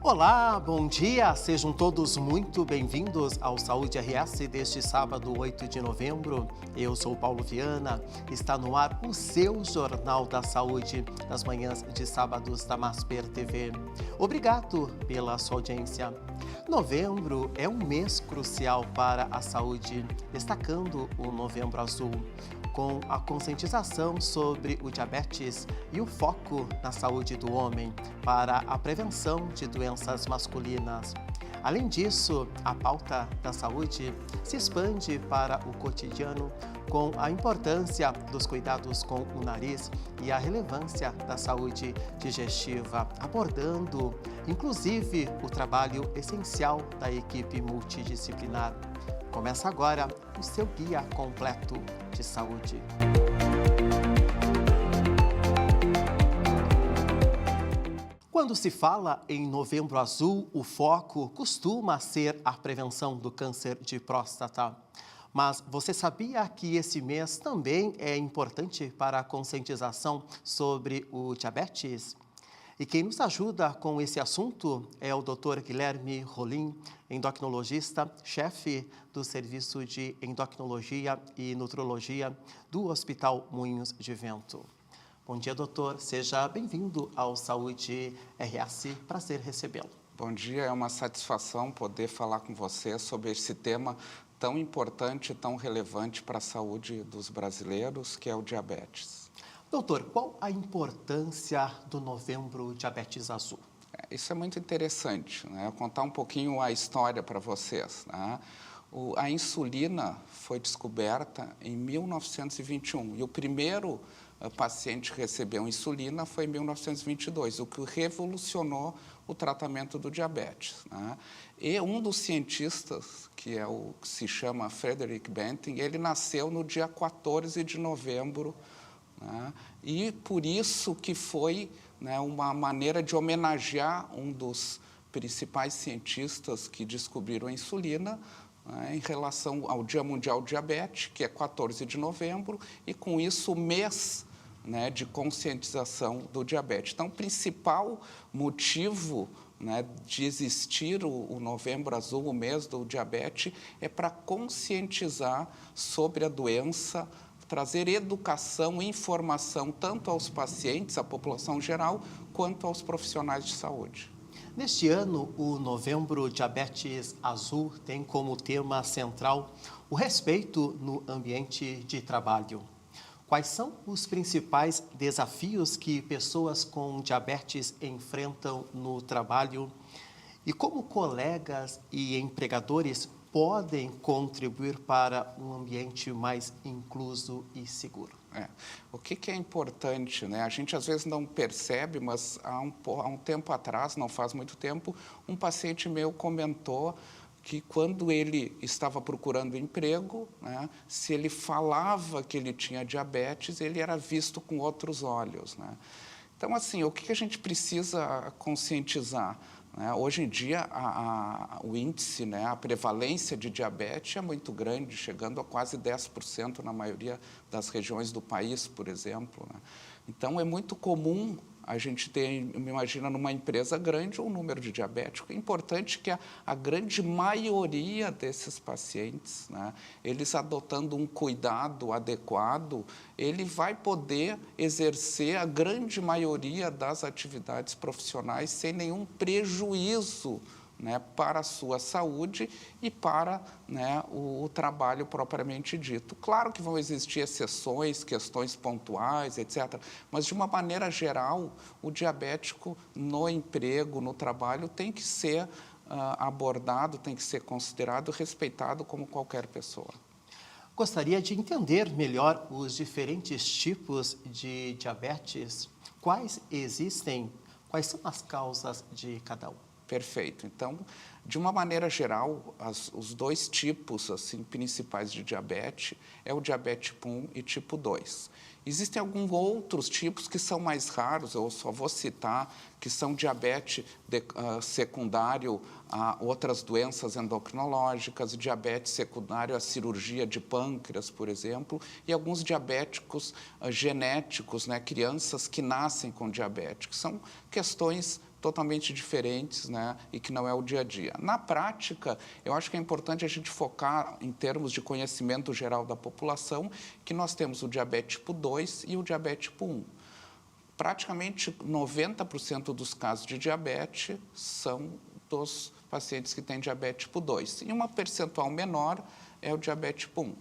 Olá, bom dia! Sejam todos muito bem-vindos ao Saúde RS deste sábado, 8 de novembro. Eu sou Paulo Viana, está no ar o seu Jornal da Saúde, nas manhãs de sábados da Masper TV. Obrigado pela sua audiência. Novembro é um mês crucial para a saúde, destacando o Novembro Azul, com a conscientização sobre o diabetes e o foco na saúde do homem para a prevenção de doenças masculinas. Além disso, a pauta da saúde se expande para o cotidiano com a importância dos cuidados com o nariz e a relevância da saúde digestiva, abordando, inclusive, o trabalho essencial da equipe multidisciplinar. Começa agora o seu guia completo de saúde. Quando se fala em Novembro Azul, o foco costuma ser a prevenção do câncer de próstata. Mas você sabia que esse mês também é importante para a conscientização sobre o diabetes? E quem nos ajuda com esse assunto é o Dr. Guilherme Rolim, endocrinologista, chefe do Serviço de Endocrinologia e Nutrologia do Hospital Moinhos de Vento. Bom dia, doutor. Seja bem-vindo ao Saúde RS. Prazer recebê-lo. Bom dia, é uma satisfação poder falar com você sobre esse tema tão importante e tão relevante para a saúde dos brasileiros, que é o diabetes. Doutor, qual a importância do Novembro Diabetes Azul? Isso é muito interessante, né? Eu vou contar um pouquinho a história para vocês, né? A insulina foi descoberta em 1921 e o primeiro paciente que recebeu insulina foi em 1922, o que revolucionou o tratamento do diabetes, né? E um dos cientistas, que é o que se chama Frederick Banting, ele nasceu no dia 14 de novembro, né? E por isso que foi, né, uma maneira de homenagear um dos principais cientistas que descobriram a insulina, né, em relação ao Dia Mundial do Diabetes, que é 14 de novembro, e com isso o mês, né, de conscientização do diabetes. Então, o principal motivo, né, de existir o Novembro Azul, o mês do diabetes, é para conscientizar sobre a doença, trazer educação e informação tanto aos pacientes, à população geral, quanto aos profissionais de saúde. Neste ano, o Novembro Diabetes Azul tem como tema central o respeito no ambiente de trabalho. Quais são os principais desafios que pessoas com diabetes enfrentam no trabalho e como colegas e empregadores podem contribuir para um ambiente mais incluso e seguro? O que é importante, né? A gente às vezes não percebe, mas há um tempo atrás, não faz muito tempo, um paciente meu comentou que quando ele estava procurando emprego, né, se ele falava que ele tinha diabetes, ele era visto com outros olhos, né? Então, assim, o que a gente precisa conscientizar? Hoje em dia, o índice, né, a prevalência de diabetes é muito grande, chegando a quase 10% na maioria das regiões do país, por exemplo, né? Então, é muito comum a gente ter, me imagina, numa empresa grande, um número de diabéticos. É importante que a grande maioria desses pacientes, né, eles adotando um cuidado adequado, ele vai poder exercer a grande maioria das atividades profissionais sem nenhum prejuízo, né, para a sua saúde e para, né, o trabalho propriamente dito. Claro que vão existir exceções, questões pontuais, etc., mas, de uma maneira geral, o diabético no emprego, no trabalho, tem que ser abordado, tem que ser considerado, respeitado como qualquer pessoa. Gostaria de entender melhor os diferentes tipos de diabetes. Quais existem? Quais são as causas de cada um? Perfeito. Então, de uma maneira geral, os dois tipos assim, principais de diabetes é o diabetes tipo 1 e tipo 2. Existem alguns outros tipos que são mais raros, eu só vou citar, que são diabetes secundário a outras doenças endocrinológicas, diabetes secundário à cirurgia de pâncreas, por exemplo, e alguns diabéticos genéticos, né, crianças que nascem com diabetes, que são questões totalmente diferentes, né, e que não é o dia a dia. Na prática, eu acho que é importante a gente focar em termos de conhecimento geral da população, que nós temos o diabetes tipo 2 e o diabetes tipo 1. Praticamente 90% dos casos de diabetes são dos pacientes que têm diabetes tipo 2. E uma percentual menor é o diabetes tipo 1.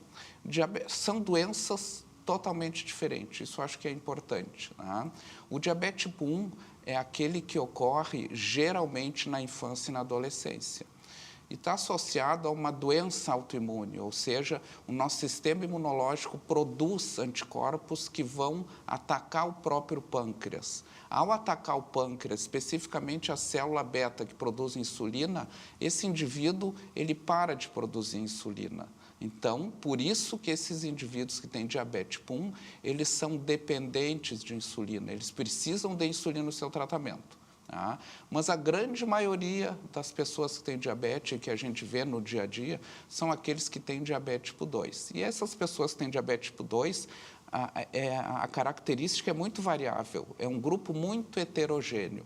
São doenças totalmente diferentes, isso eu acho que é importante, né? O diabetes tipo 1 é aquele que ocorre geralmente na infância e na adolescência. E está associado a uma doença autoimune, ou seja, o nosso sistema imunológico produz anticorpos que vão atacar o próprio pâncreas. Ao atacar o pâncreas, especificamente a célula beta que produz insulina, esse indivíduo ele para de produzir insulina. Então, por isso que esses indivíduos que têm diabetes tipo 1, eles são dependentes de insulina, eles precisam de insulina no seu tratamento. Tá? Mas a grande maioria das pessoas que têm diabetes, que a gente vê no dia a dia, são aqueles que têm diabetes tipo 2. E essas pessoas que têm diabetes tipo 2, a característica é muito variável, é um grupo muito heterogêneo.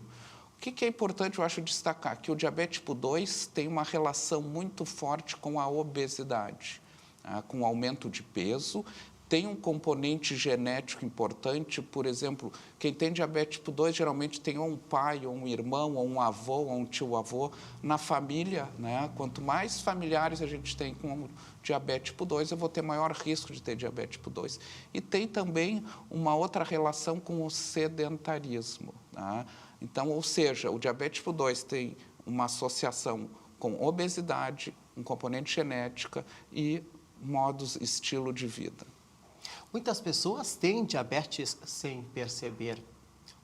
O que é importante, eu acho, destacar? Que o diabetes tipo 2 tem uma relação muito forte com a obesidade, tá? Com o aumento de peso. Tem um componente genético importante, por exemplo, quem tem diabetes tipo 2 geralmente tem ou um pai, ou um irmão, ou um avô, ou um tio-avô na família, né? Quanto mais familiares a gente tem com diabetes tipo 2, eu vou ter maior risco de ter diabetes tipo 2. E tem também uma outra relação com o sedentarismo, tá? Então, ou seja, o diabetes tipo 2 tem uma associação com obesidade, um componente genética e modos, estilo de vida. Muitas pessoas têm diabetes sem perceber.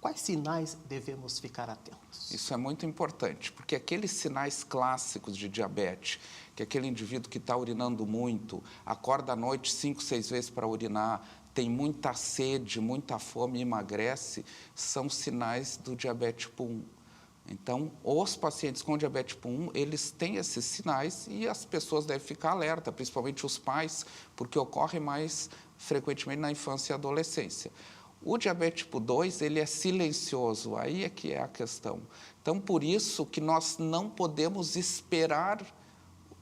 Quais sinais devemos ficar atentos? Isso é muito importante, porque aqueles sinais clássicos de diabetes, que é aquele indivíduo que está urinando muito, acorda à noite 5, 6 vezes para urinar, tem muita sede, muita fome e emagrece, são sinais do diabetes tipo 1. Então, os pacientes com diabetes tipo 1, eles têm esses sinais e as pessoas devem ficar alerta, principalmente os pais, porque ocorre mais frequentemente na infância e adolescência. O diabetes tipo 2, ele é silencioso, aí é que é a questão. Então, por isso que nós não podemos esperar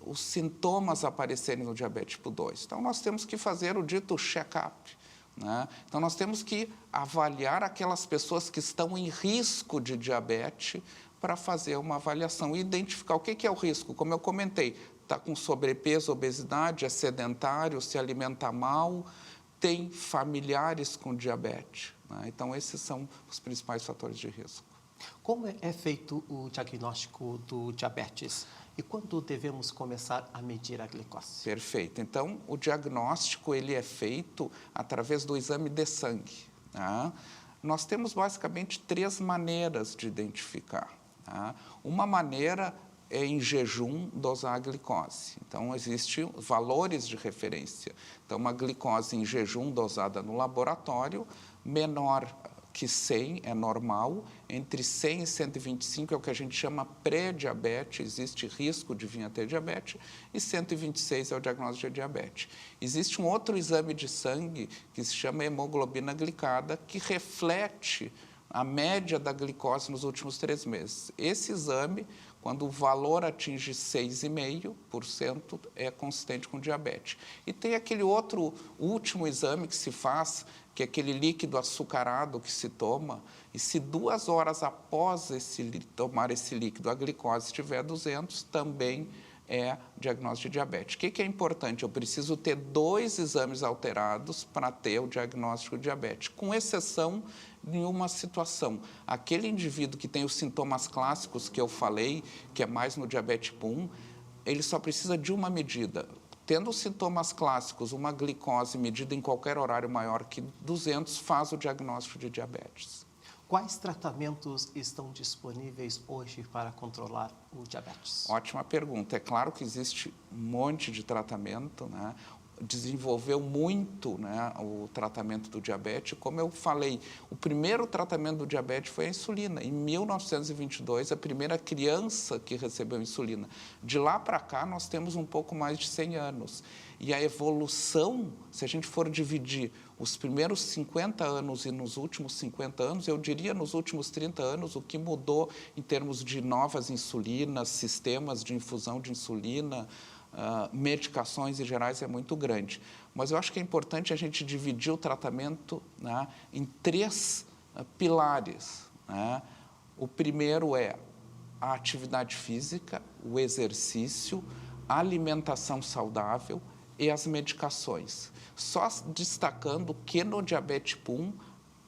os sintomas aparecerem no diabetes tipo 2. Então, nós temos que fazer o dito check-up, né? Então, nós temos que avaliar aquelas pessoas que estão em risco de diabetes para fazer uma avaliação e identificar o que é o risco. Como eu comentei, está com sobrepeso, obesidade, é sedentário, se alimenta mal, tem familiares com diabetes, né? Então, esses são os principais fatores de risco. Como é feito o diagnóstico do diabetes? E quando devemos começar a medir a glicose? Perfeito. Então, o diagnóstico ele é feito através do exame de sangue, tá? Nós temos basicamente 3 maneiras de identificar, tá? Uma maneira é em jejum dosar a glicose. Então, existem valores de referência. Então, uma glicose em jejum dosada no laboratório, menor que 100 é normal, entre 100 e 125 é o que a gente chama pré-diabetes, existe risco de vir a ter diabetes, e 126 é o diagnóstico de diabetes. Existe um outro exame de sangue que se chama hemoglobina glicada, que reflete a média da glicose nos últimos 3 meses. Esse exame, quando o valor atinge 6,5%, é consistente com diabetes. E tem aquele outro último exame que se faz, que é aquele líquido açucarado que se toma, e se 2 horas após tomar esse líquido a glicose estiver 200, também é diagnóstico de diabetes. O que é importante? Eu preciso ter 2 exames alterados para ter o diagnóstico de diabetes, com exceção de uma situação. Aquele indivíduo que tem os sintomas clássicos que eu falei, que é mais no diabetes tipo 1, ele só precisa de uma medida. Tendo os sintomas clássicos, uma glicose medida em qualquer horário maior que 200, faz o diagnóstico de diabetes. Quais tratamentos estão disponíveis hoje para controlar o diabetes? Ótima pergunta. É claro que existe um monte de tratamento, né? desenvolveu muito, né, o tratamento do diabetes. Como eu falei, o primeiro tratamento do diabetes foi a insulina. Em 1922, a primeira criança que recebeu insulina. De lá para cá, nós temos um pouco mais de 100 anos. E a evolução, se a gente for dividir os primeiros 50 anos e nos últimos 50 anos, eu diria nos últimos 30 anos, o que mudou em termos de novas insulinas, sistemas de infusão de insulina, medicações em gerais é muito grande. Mas eu acho que é importante a gente dividir o tratamento, né, em 3 pilares. Né? O primeiro é a atividade física, o exercício, a alimentação saudável e as medicações. Só destacando que no diabetes tipo 1,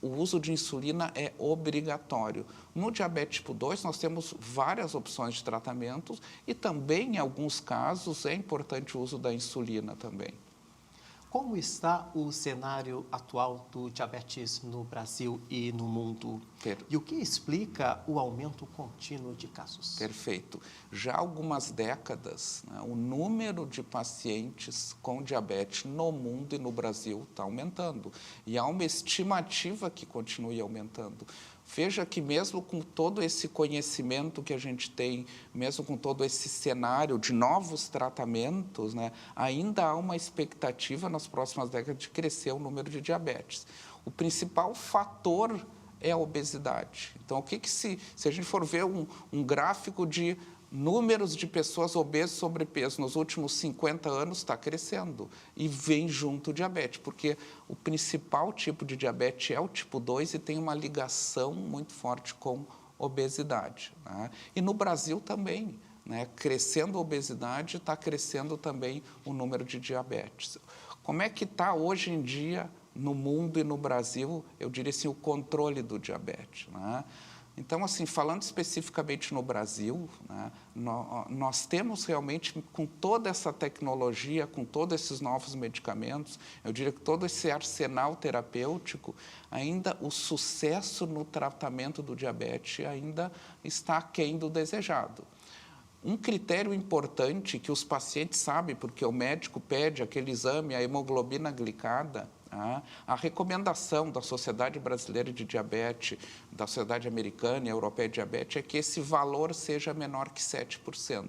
o uso de insulina é obrigatório. No diabetes tipo 2, nós temos várias opções de tratamento e também, em alguns casos, é importante o uso da insulina também. Como está o cenário atual do diabetes no Brasil e no mundo? E o que explica o aumento contínuo de casos? Perfeito. Já há algumas décadas, né, o número de pacientes com diabetes no mundo e no Brasil está aumentando. E há uma estimativa que continue aumentando. Veja que mesmo com todo esse conhecimento que a gente tem, mesmo com todo esse cenário de novos tratamentos, né, ainda há uma expectativa nas próximas décadas de crescer o número de diabetes. O principal fator é a obesidade. Então, se a gente for ver um gráfico de números de pessoas obesas e sobrepeso nos últimos 50 anos está crescendo e vem junto o diabetes, porque o principal tipo de diabetes é o tipo 2 e tem uma ligação muito forte com obesidade. Né? E no Brasil também, né? Crescendo a obesidade, está crescendo também o número de diabetes. Como é que está hoje em dia no mundo e no Brasil, eu diria assim, o controle do diabetes, né? Então, assim, falando especificamente no Brasil, né, nós temos realmente, com toda essa tecnologia, com todos esses novos medicamentos, eu diria que todo esse arsenal terapêutico, ainda o sucesso no tratamento do diabetes ainda está aquém do desejado. Um critério importante que os pacientes sabem, porque o médico pede aquele exame, a hemoglobina glicada, a recomendação da Sociedade Brasileira de Diabetes, da Sociedade Americana e Europeia de Diabetes, é que esse valor seja menor que 7%.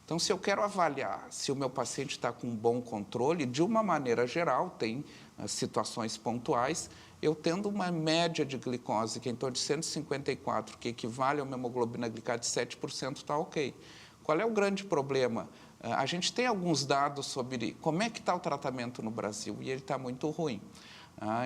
Então, se eu quero avaliar se o meu paciente está com um bom controle, de uma maneira geral, tem situações pontuais, eu tendo uma média de glicose que é em torno de 154, que equivale a uma hemoglobina glicada de 7%, está ok. Qual é o grande problema? A gente tem alguns dados sobre como é que está o tratamento no Brasil e ele está muito ruim.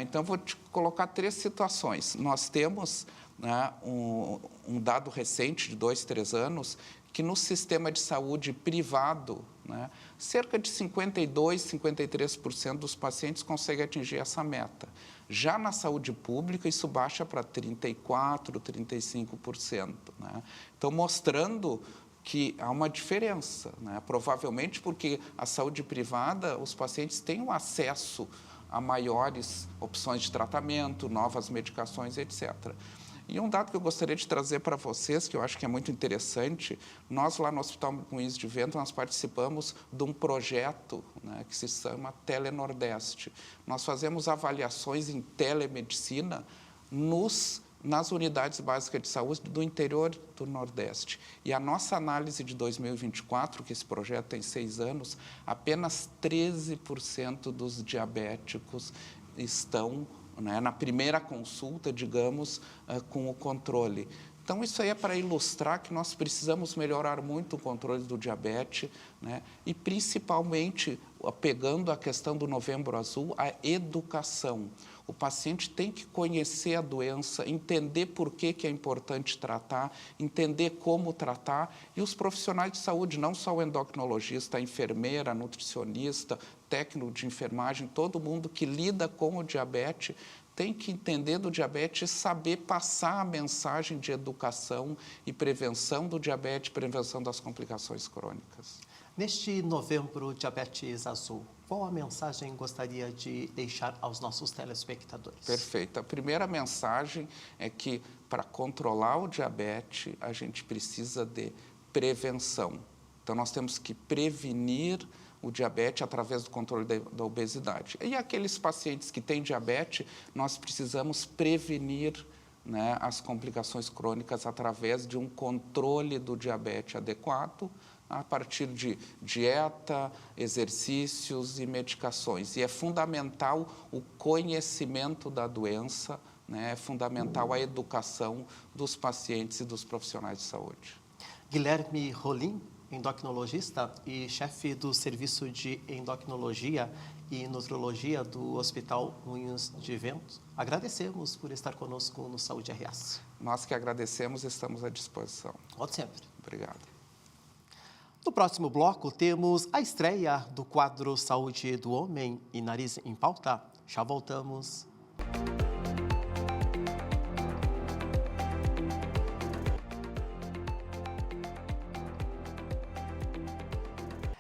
Então, vou te colocar 3 situações. Nós temos, né, um dado recente de 2, 3 anos que no sistema de saúde privado, né, cerca de 52, 53% dos pacientes conseguem atingir essa meta. Já na saúde pública, isso baixa para 34%, 35%. Né? Então, mostrando que há uma diferença, né? Provavelmente porque a saúde privada, os pacientes têm um acesso a maiores opções de tratamento, novas medicações, etc. E um dado que eu gostaria de trazer para vocês, que eu acho que é muito interessante, nós lá no Hospital Moinhos de Vento, nós participamos de um projeto, né, que se chama Telenordeste. Nós fazemos avaliações em telemedicina nas unidades básicas de saúde do interior do Nordeste. E a nossa análise de 2024, que esse projeto tem 6 anos, apenas 13% dos diabéticos estão, né, na primeira consulta, digamos, com o controle. Então, isso aí é para ilustrar que nós precisamos melhorar muito o controle do diabetes, né, e, principalmente, pegando a questão do Novembro Azul, a educação. O paciente tem que conhecer a doença, entender por que é importante tratar, entender como tratar, e os profissionais de saúde, não só o endocrinologista, a enfermeira, a nutricionista, técnico de enfermagem, todo mundo que lida com o diabetes, tem que entender do diabetes e saber passar a mensagem de educação e prevenção do diabetes, prevenção das complicações crônicas. Neste Novembro Diabetes Azul, qual a mensagem gostaria de deixar aos nossos telespectadores? Perfeito. A primeira mensagem é que, para controlar o diabetes, a gente precisa de prevenção. Então, nós temos que prevenir o diabetes através do controle da obesidade. E aqueles pacientes que têm diabetes, nós precisamos prevenir, né, as complicações crônicas através de um controle do diabetes adequado, a partir de dieta, exercícios e medicações. E é fundamental o conhecimento da doença, né, é fundamental a educação dos pacientes e dos profissionais de saúde. Guilherme Rolim, endocrinologista e chefe do Serviço de Endocrinologia e Nutrologia do Hospital Moinhos de Vento, agradecemos por estar conosco no Saúde RS. Nós que agradecemos e estamos à disposição. Volte sempre. Obrigado. No próximo bloco, temos a estreia do quadro Saúde do Homem e Nariz em Pauta. Já voltamos.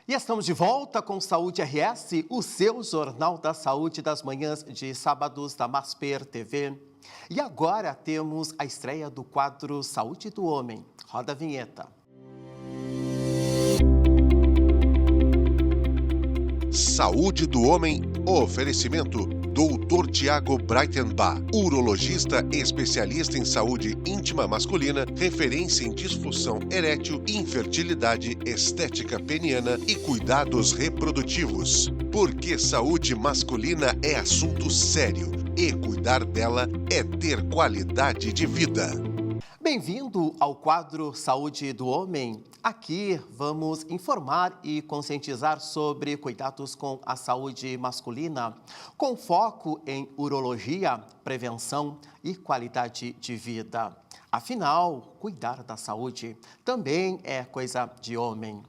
E estamos de volta com Saúde RS, o seu Jornal da Saúde das manhãs de sábados da Masper TV. E agora temos a estreia do quadro Saúde do Homem. Roda a vinheta. Saúde do Homem, oferecimento Dr. Tiago Breitenbach, urologista especialista em saúde íntima masculina, referência em disfunção erétil, infertilidade, estética peniana e cuidados reprodutivos. Porque saúde masculina é assunto sério e cuidar dela é ter qualidade de vida. Bem-vindo ao quadro Saúde do Homem. Aqui vamos informar e conscientizar sobre cuidados com a saúde masculina, com foco em urologia, prevenção e qualidade de vida. Afinal, cuidar da saúde também é coisa de homem.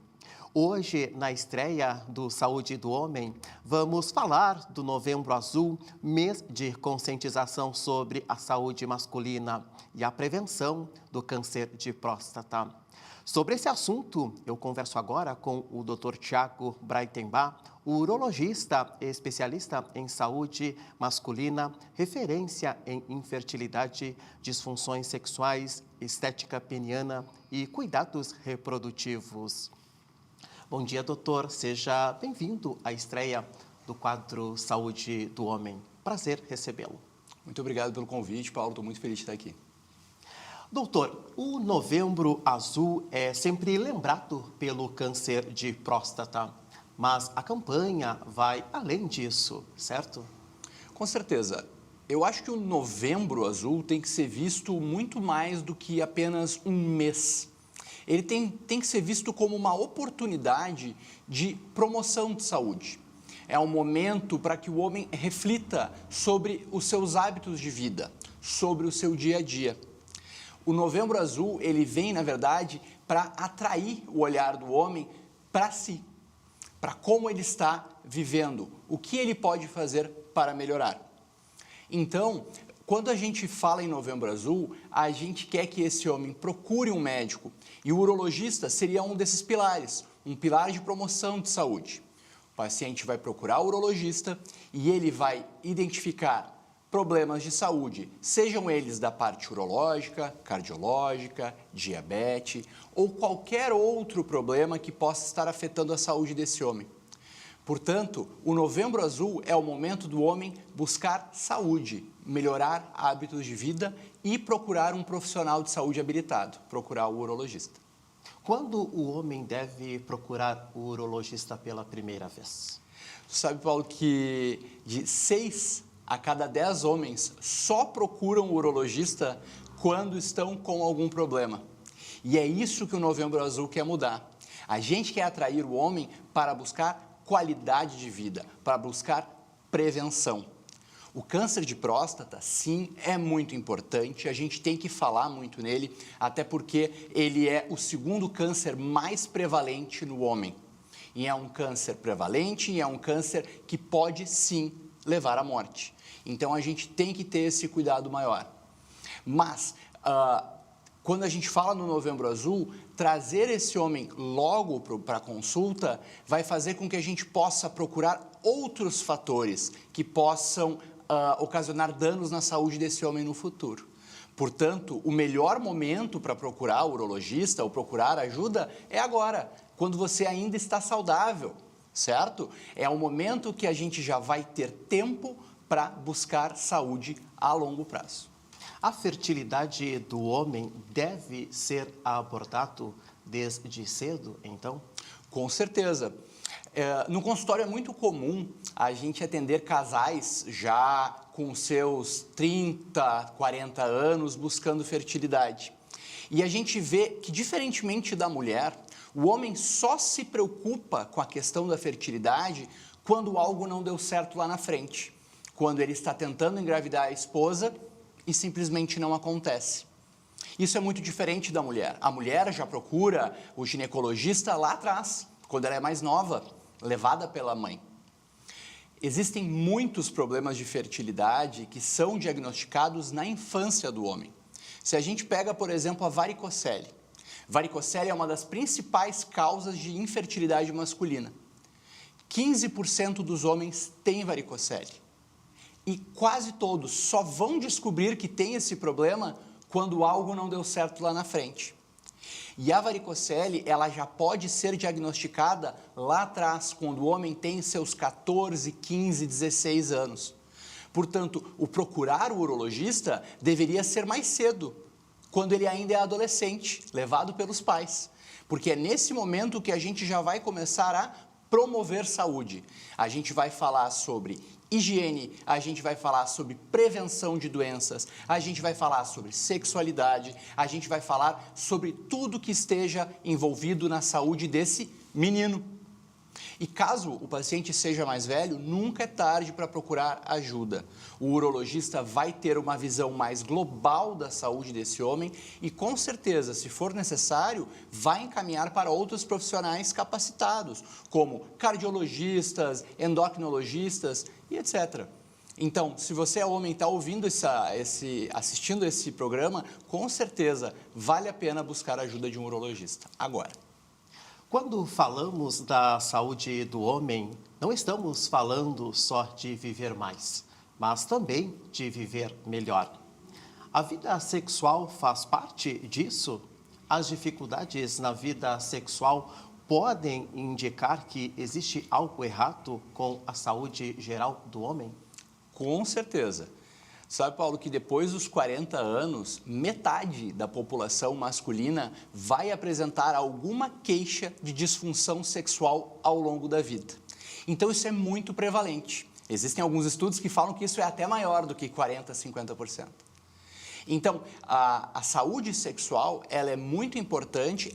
Hoje, na estreia do Saúde do Homem, vamos falar do Novembro Azul, mês de conscientização sobre a saúde masculina e a prevenção do câncer de próstata. Sobre esse assunto, eu converso agora com o Dr. Tiago Breitenbach, urologista e especialista em saúde masculina, referência em infertilidade, disfunções sexuais, estética peniana e cuidados reprodutivos. Bom dia, doutor. Seja bem-vindo à estreia do quadro Saúde do Homem. Prazer recebê-lo. Muito obrigado pelo convite, Paulo. Estou muito feliz de estar aqui. Doutor, o Novembro Azul é sempre lembrado pelo câncer de próstata, mas a campanha vai além disso, certo? Com certeza. Eu acho que o Novembro Azul tem que ser visto muito mais do que apenas um mês. Ele tem que ser visto como uma oportunidade de promoção de saúde. É um momento para que o homem reflita sobre os seus hábitos de vida, sobre o seu dia a dia. O Novembro Azul, ele vem, na verdade, para atrair o olhar do homem para si, para como ele está vivendo, o que ele pode fazer para melhorar. Então, quando a gente fala em Novembro Azul, a gente quer que esse homem procure um médico e o urologista seria um desses pilares, um pilar de promoção de saúde. O paciente vai procurar o urologista e ele vai identificar problemas de saúde, sejam eles da parte urológica, cardiológica, diabetes ou qualquer outro problema que possa estar afetando a saúde desse homem. Portanto, o Novembro Azul é o momento do homem buscar saúde, melhorar hábitos de vida e procurar um profissional de saúde habilitado, procurar o urologista. Quando o homem deve procurar o urologista pela primeira vez? Você sabe, Paulo, que de 6 a cada 10 homens só procuram o urologista quando estão com algum problema. E é isso que o Novembro Azul quer mudar. A gente quer atrair o homem para buscar qualidade de vida, para buscar prevenção. O câncer de próstata, sim, é muito importante, a gente tem que falar muito nele, até porque ele é o segundo câncer mais prevalente no homem. E é um câncer prevalente e é um câncer que pode, sim, levar à morte. Então, a gente tem que ter esse cuidado maior. Mas, quando a gente fala no Novembro Azul, trazer esse homem logo para a consulta vai fazer com que a gente possa procurar outros fatores que possam ocasionar danos na saúde desse homem no futuro. Portanto, o melhor momento para procurar o urologista ou procurar ajuda é agora, quando você ainda está saudável. certo? É o momento que a gente já vai ter tempo para buscar saúde a longo prazo. A fertilidade do homem deve ser abordado desde cedo, então? Com certeza. No consultório é muito comum a gente atender casais já com seus 30, 40 anos buscando fertilidade. E a gente vê que, diferentemente da mulher, o homem só se preocupa com a questão da fertilidade quando algo não deu certo lá na frente. Quando ele está tentando engravidar a esposa e simplesmente não acontece. Isso é muito diferente da mulher. A mulher já procura o ginecologista lá atrás, quando ela é mais nova, levada pela mãe. Existem muitos problemas de fertilidade que são diagnosticados na infância do homem. Se a gente pega, por exemplo, a varicocele. Varicocele é uma das principais causas de infertilidade masculina. 15% dos homens têm varicocele. E quase todos só vão descobrir que tem esse problema quando algo não deu certo lá na frente. E a varicocele, ela já pode ser diagnosticada lá atrás, quando o homem tem seus 14, 15, 16 anos. Portanto, o procurar o urologista deveria ser mais cedo, quando ele ainda é adolescente, levado pelos pais. Porque é nesse momento que a gente já vai começar a promover saúde. A gente vai falar sobre higiene, a gente vai falar sobre prevenção de doenças, a gente vai falar sobre sexualidade, a gente vai falar sobre tudo que esteja envolvido na saúde desse menino. E caso o paciente seja mais velho, nunca é tarde para procurar ajuda. O urologista vai ter uma visão mais global da saúde desse homem e, com certeza, se for necessário, vai encaminhar para outros profissionais capacitados, como cardiologistas, endocrinologistas e etc. Então, se você é homem e está ouvindo assistindo esse programa, com certeza vale a pena buscar a ajuda de um urologista. Agora, quando falamos da saúde do homem, não estamos falando só de viver mais, mas também de viver melhor. A vida sexual faz parte disso? As dificuldades na vida sexual podem indicar que existe algo errado com a saúde geral do homem? Com certeza. Sabe, Paulo, que depois dos 40 anos, metade da população masculina vai apresentar alguma queixa de disfunção sexual ao longo da vida. Então, isso é muito prevalente. Existem alguns estudos que falam que isso é até maior do que 40%, 50%. Então, a saúde sexual ela é muito importante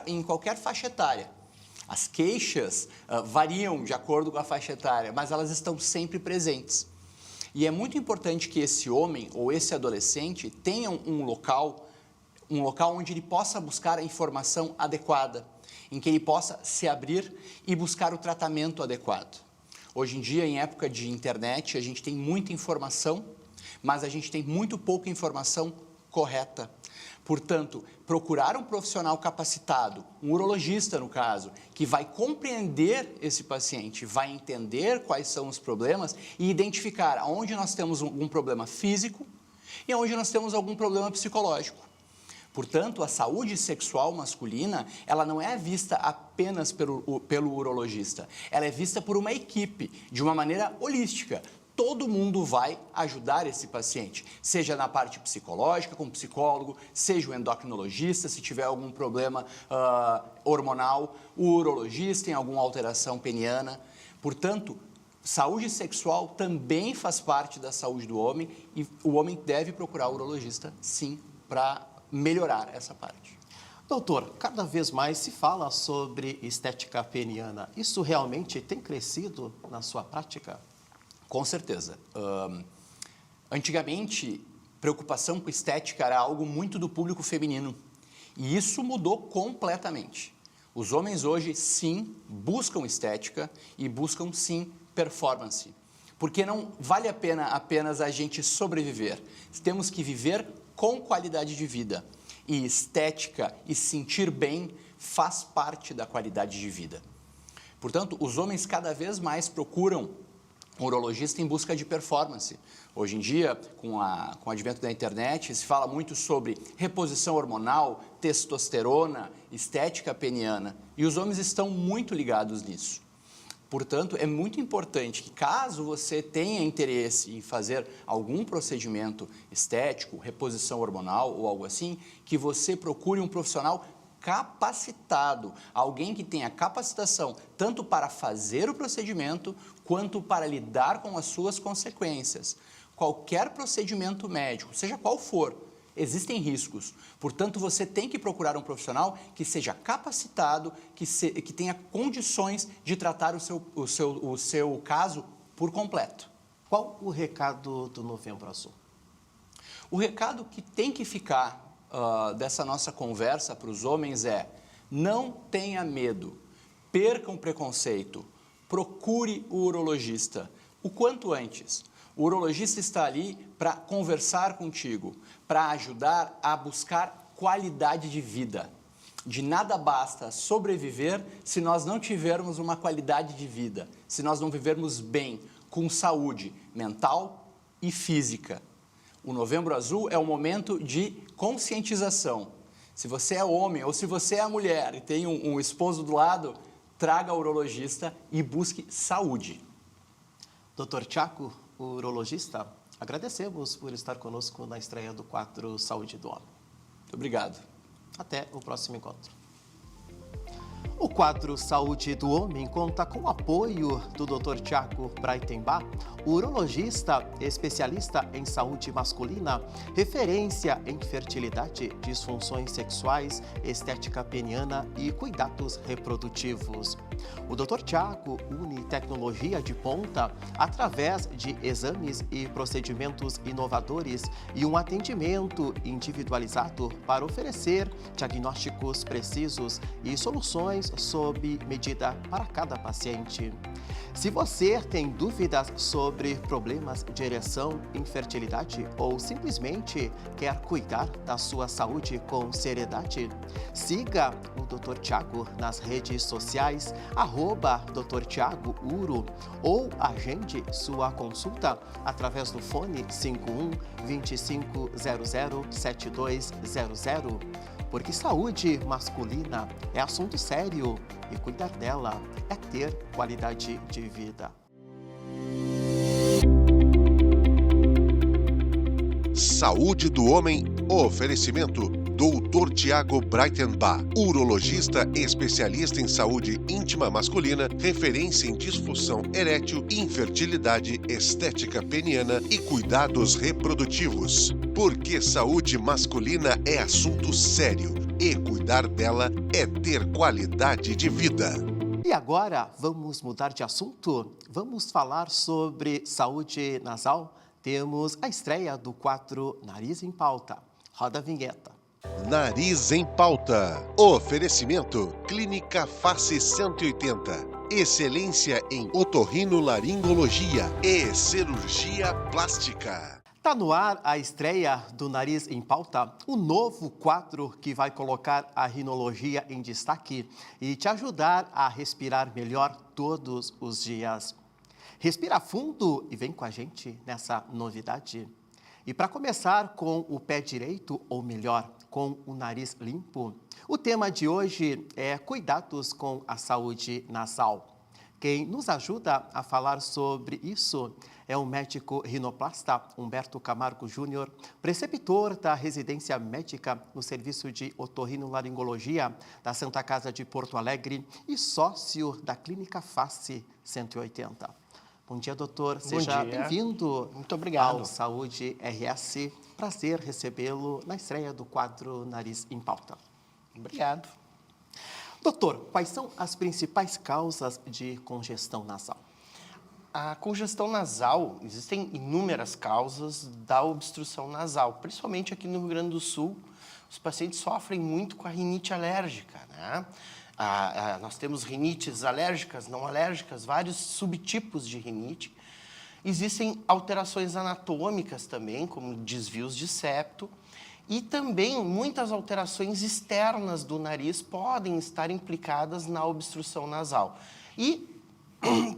em qualquer faixa etária. As queixas variam de acordo com a faixa etária, mas elas estão sempre presentes. E é muito importante que esse homem ou esse adolescente tenha um local onde ele possa buscar a informação adequada, em que ele possa se abrir e buscar o tratamento adequado. Hoje em dia, em época de internet, a gente tem muita informação, mas a gente tem muito pouca informação correta. Portanto, procurar um profissional capacitado, um urologista no caso, que vai compreender esse paciente, vai entender quais são os problemas e identificar onde nós temos algum problema físico e onde nós temos algum problema psicológico. Portanto, a saúde sexual masculina, ela não é vista apenas pelo urologista, ela é vista por uma equipe, de uma maneira holística. Todo mundo vai ajudar esse paciente, seja na parte psicológica, com o psicólogo, seja o endocrinologista, se tiver algum problema hormonal, o urologista em alguma alteração peniana. Portanto, saúde sexual também faz parte da saúde do homem e o homem deve procurar o urologista, sim, para melhorar essa parte. Doutor, cada vez mais se fala sobre estética peniana. Isso realmente tem crescido na sua prática? Com certeza. Antigamente, preocupação com estética era algo muito do público feminino. E isso mudou completamente. Os homens hoje, sim, buscam estética e buscam, sim, performance. Porque não vale a pena apenas a gente sobreviver. Temos que viver com qualidade de vida. E estética e sentir bem faz parte da qualidade de vida. Portanto, os homens cada vez mais procuram um urologista em busca de performance. Hoje em dia, com o advento da internet, se fala muito sobre reposição hormonal, testosterona, estética peniana, e os homens estão muito ligados nisso. Portanto, é muito importante que, caso você tenha interesse em fazer algum procedimento estético, reposição hormonal ou algo assim, que você procure um profissional capacitado, alguém que tenha capacitação tanto para fazer o procedimento quanto para lidar com as suas consequências. Qualquer procedimento médico, seja qual for, existem riscos. Portanto, você tem que procurar um profissional que seja capacitado, que tenha condições de tratar o seu caso por completo. Qual o recado do Novembro Azul? O recado que tem que ficar dessa nossa conversa para os homens é: não tenha medo, perca o preconceito, procure o urologista o quanto antes. O urologista está ali para conversar contigo, para ajudar a buscar qualidade de vida. De nada basta sobreviver se nós não tivermos uma qualidade de vida, se nós não vivermos bem, com saúde mental e física. O Novembro Azul é um momento de conscientização. Se você é homem ou se você é mulher e tem um esposo do lado, traga o urologista e busque saúde. Dr. Tiago, urologista, agradecemos por estar conosco na estreia do quadro Saúde do Homem. Muito obrigado. Até o próximo encontro. O quadro Saúde do Homem conta com o apoio do Dr. Tiago Breitenbach, urologista especialista em saúde masculina, referência em fertilidade, disfunções sexuais, estética peniana e cuidados reprodutivos. O Dr. Tiago une tecnologia de ponta através de exames e procedimentos inovadores e um atendimento individualizado para oferecer diagnósticos precisos e soluções sob medida para cada paciente. Se você tem dúvidas sobre problemas de ereção, infertilidade ou simplesmente quer cuidar da sua saúde com seriedade, siga o Dr. Tiago nas redes sociais, @Dr. Tiago Uro, ou agende sua consulta através do fone 51 2500 7200. Porque saúde masculina é assunto sério e cuidar dela é ter qualidade de vida. Saúde do Homem, oferecimento Dr. Tiago Breitenbach, urologista especialista em saúde íntima masculina, referência em disfunção erétil, infertilidade, estética peniana e cuidados reprodutivos. Porque saúde masculina é assunto sério e cuidar dela é ter qualidade de vida. E agora, vamos mudar de assunto? Vamos falar sobre saúde nasal? Temos a estreia do quadro Nariz em Pauta. Roda a vinheta. Nariz em Pauta. Oferecimento Clínica Face 180. Excelência em otorrinolaringologia e cirurgia plástica. Tá no ar a estreia do Nariz em Pauta, o novo quadro que vai colocar a rinologia em destaque e te ajudar a respirar melhor todos os dias. Respira fundo e vem com a gente nessa novidade. E para começar com o pé direito, ou melhor, com o nariz limpo, o tema de hoje é cuidados com a saúde nasal. Quem nos ajuda a falar sobre isso é o médico rinoplasta Humberto Camargo Júnior, preceptor da residência médica no Serviço de Otorrinolaringologia da Santa Casa de Porto Alegre e sócio da Clínica Face 180. Bom dia, doutor. Seja bem-vindo. Muito obrigado. Ao Saúde RS. Prazer recebê-lo na estreia do quadro Nariz em Pauta. Obrigado. Doutor, quais são as principais causas de congestão nasal? A congestão nasal, existem inúmeras causas da obstrução nasal, principalmente aqui no Rio Grande do Sul, os pacientes sofrem muito com a rinite alérgica, né? Nós temos rinites alérgicas, não alérgicas, vários subtipos de rinite. Existem alterações anatômicas também, como desvios de septo, e também muitas alterações externas do nariz podem estar implicadas na obstrução nasal. E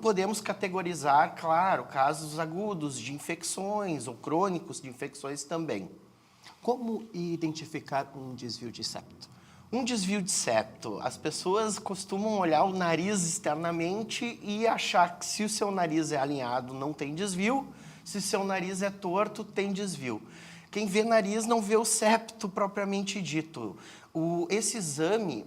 podemos categorizar, claro, casos agudos de infecções ou crônicos de infecções também. Como identificar um desvio de septo? Um desvio de septo. As pessoas costumam olhar o nariz externamente e achar que se o seu nariz é alinhado, não tem desvio. Se o seu nariz é torto, tem desvio. Quem vê nariz não vê o septo propriamente dito. Esse exame,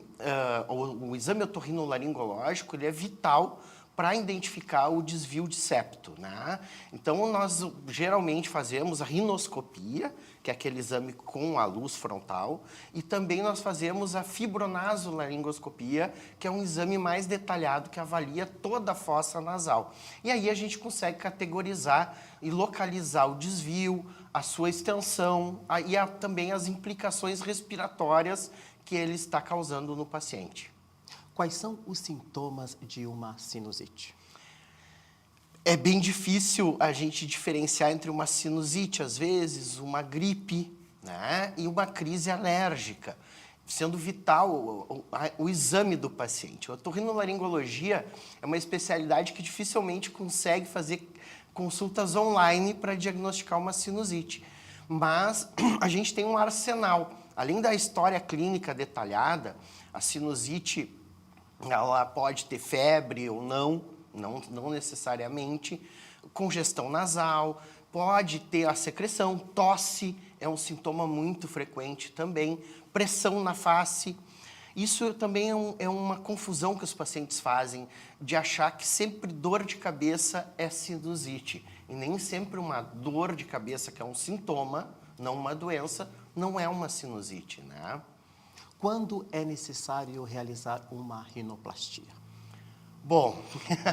o exame otorrinolaringológico, ele é vital para identificar o desvio de septo, né? Então, nós geralmente fazemos a rinoscopia, que é aquele exame com a luz frontal, e também nós fazemos a fibronasolaringoscopia, que é um exame mais detalhado que avalia toda a fossa nasal. E aí a gente consegue categorizar e localizar o desvio, a sua extensão e também as implicações respiratórias que ele está causando no paciente. Quais são os sintomas de uma sinusite? É bem difícil a gente diferenciar entre uma sinusite, às vezes, uma gripe, né, e uma crise alérgica, sendo vital o exame do paciente. A otorrinolaringologia é uma especialidade que dificilmente consegue fazer consultas online para diagnosticar uma sinusite, mas a gente tem um arsenal. Além da história clínica detalhada, a sinusite ela pode ter febre ou não necessariamente, congestão nasal, pode ter a secreção, tosse é um sintoma muito frequente também, pressão na face. Isso também é uma confusão que os pacientes fazem de achar que sempre dor de cabeça é sinusite. E nem sempre uma dor de cabeça, que é um sintoma, não uma doença, não é uma sinusite, né? Quando é necessário realizar uma rinoplastia? Bom,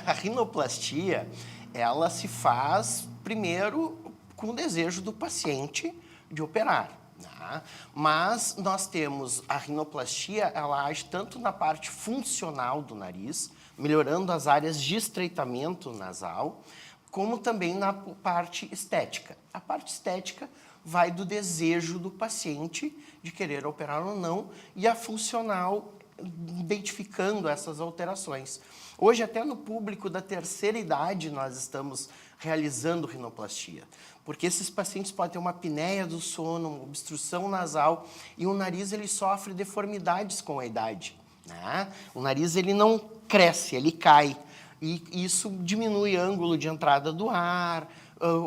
a rinoplastia, ela se faz primeiro com o desejo do paciente de operar, né? Mas nós temos a rinoplastia, ela age tanto na parte funcional do nariz, melhorando as áreas de estreitamento nasal, como também na parte estética. A parte estética vai do desejo do paciente de querer operar ou não, e a funcional identificando essas alterações. Hoje, até no público da terceira idade, nós estamos realizando rinoplastia, porque esses pacientes podem ter uma apneia do sono, uma obstrução nasal, e o nariz ele sofre deformidades com a idade, né? O nariz ele não cresce, ele cai, e isso diminui o ângulo de entrada do ar,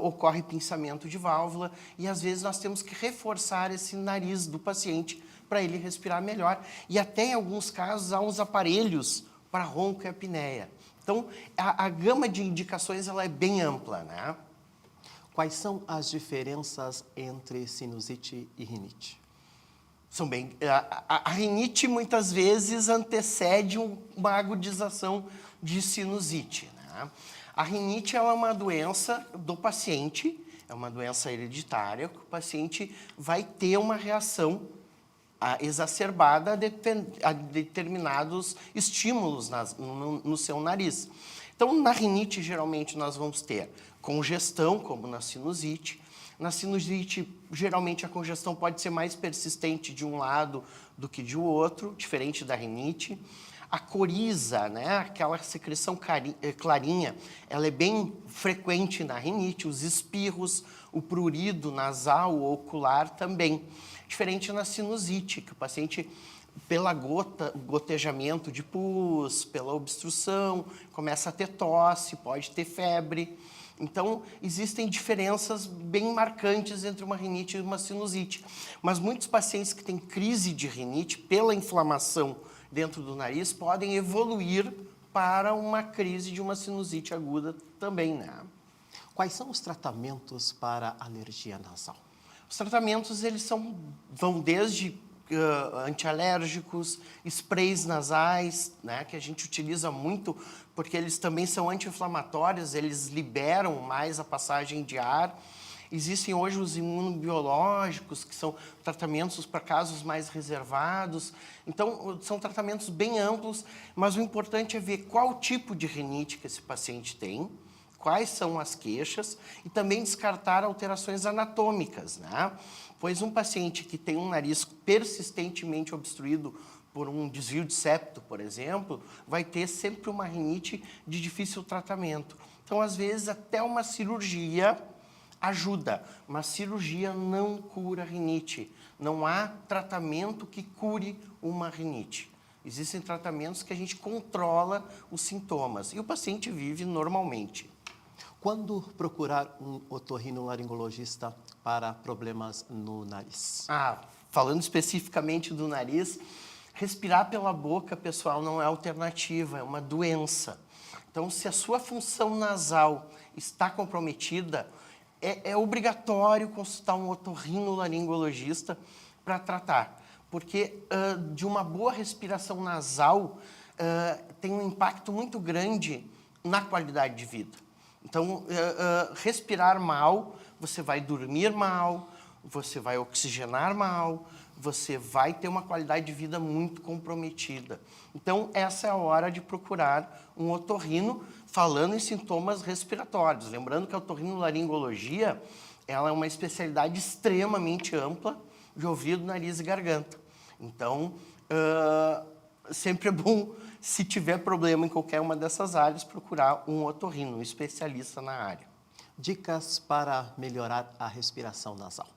ocorre pinçamento de válvula, e às vezes nós temos que reforçar esse nariz do paciente para ele respirar melhor. E até em alguns casos há uns aparelhos para ronco e apneia. Então, a gama de indicações ela é bem ampla, né? Quais são as diferenças entre sinusite e rinite? São bem... A rinite muitas vezes antecede uma agudização de sinusite, né? A rinite ela é uma doença do paciente, é uma doença hereditária, que o paciente vai ter uma reação exacerbada a determinados estímulos no seu nariz. Então, na rinite, geralmente, nós vamos ter congestão, como na sinusite. Na sinusite, geralmente, a congestão pode ser mais persistente de um lado do que de outro, diferente da rinite. A coriza, né, aquela secreção clarinha, ela é bem frequente na rinite, os espirros, o prurido nasal ou ocular também. Diferente na sinusite, que o paciente, pela gotejamento de pus, pela obstrução, começa a ter tosse, pode ter febre. Então, existem diferenças bem marcantes entre uma rinite e uma sinusite. Mas muitos pacientes que têm crise de rinite, pela inflamação dentro do nariz, podem evoluir para uma crise de uma sinusite aguda também, né? Quais são os tratamentos para alergia nasal? Os tratamentos eles vão desde antialérgicos, sprays nasais, né, que a gente utiliza muito porque eles também são anti-inflamatórios, eles liberam mais a passagem de ar. Existem hoje os imunobiológicos, que são tratamentos para casos mais reservados. Então, são tratamentos bem amplos, mas o importante é ver qual tipo de rinite que esse paciente tem, quais são as queixas e também descartar alterações anatômicas, né? Pois um paciente que tem um nariz persistentemente obstruído por um desvio de septo, por exemplo, vai ter sempre uma rinite de difícil tratamento. Então, às vezes, até uma cirurgia ajuda, mas cirurgia não cura rinite. Não há tratamento que cure uma rinite. Existem tratamentos que a gente controla os sintomas e o paciente vive normalmente. Quando procurar um otorrinolaringologista para problemas no nariz? Falando especificamente do nariz, respirar pela boca, pessoal, não é alternativa, é uma doença. Então, se a sua função nasal está comprometida, é obrigatório consultar um otorrinolaringologista para tratar. Porque de uma boa respiração nasal tem um impacto muito grande na qualidade de vida. Então, respirar mal, você vai dormir mal, você vai oxigenar mal, você vai ter uma qualidade de vida muito comprometida. Então, essa é a hora de procurar um otorrino, falando em sintomas respiratórios. Lembrando que a otorrinolaringologia, ela é uma especialidade extremamente ampla de ouvido, nariz e garganta. Então, sempre é bom, se tiver problema em qualquer uma dessas áreas, procurar um otorrino, um especialista na área. Dicas para melhorar a respiração nasal.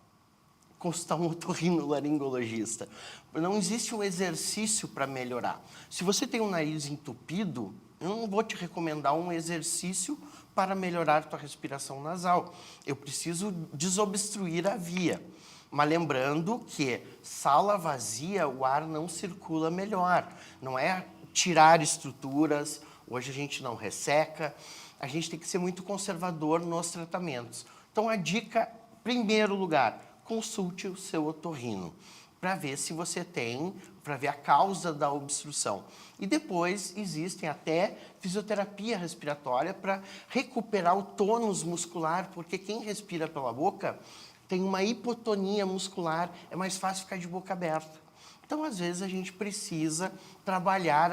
Consultar um otorrinolaringologista. Não existe um exercício para melhorar. Se você tem um nariz entupido, eu não vou te recomendar um exercício para melhorar a tua respiração nasal. Eu preciso desobstruir a via. Mas lembrando que sala vazia, o ar não circula melhor. Não é tirar estruturas, hoje a gente não resseca, a gente tem que ser muito conservador nos tratamentos. Então a dica, em primeiro lugar, consulte o seu otorrino para ver se você tem, para ver a causa da obstrução. E depois existem até fisioterapia respiratória para recuperar o tônus muscular, porque quem respira pela boca tem uma hipotonia muscular, é mais fácil ficar de boca aberta. Então, às vezes, a gente precisa trabalhar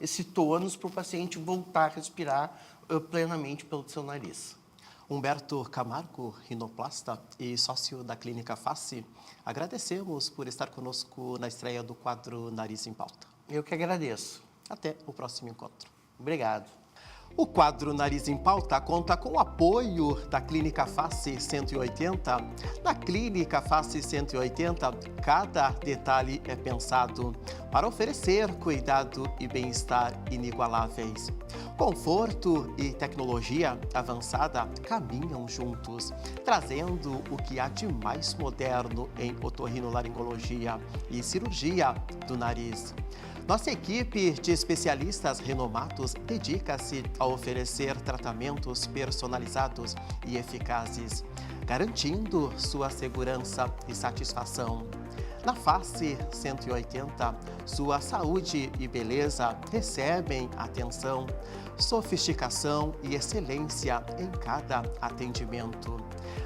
esse tônus para o paciente voltar a respirar plenamente pelo seu nariz. Humberto Camargo, rinoplasta e sócio da Clínica Face, agradecemos por estar conosco na estreia do quadro Nariz em Pauta. Eu que agradeço. Até o próximo encontro. Obrigado. O quadro Nariz em Pauta conta com o apoio da Clínica Face 180. Na Clínica Face 180, cada detalhe é pensado para oferecer cuidado e bem-estar inigualáveis. Conforto e tecnologia avançada caminham juntos, trazendo o que há de mais moderno em otorrinolaringologia e cirurgia do nariz. Nossa equipe de especialistas renomados dedica-se a oferecer tratamentos personalizados e eficazes, garantindo sua segurança e satisfação. Na Face 180, sua saúde e beleza recebem atenção, sofisticação e excelência em cada atendimento.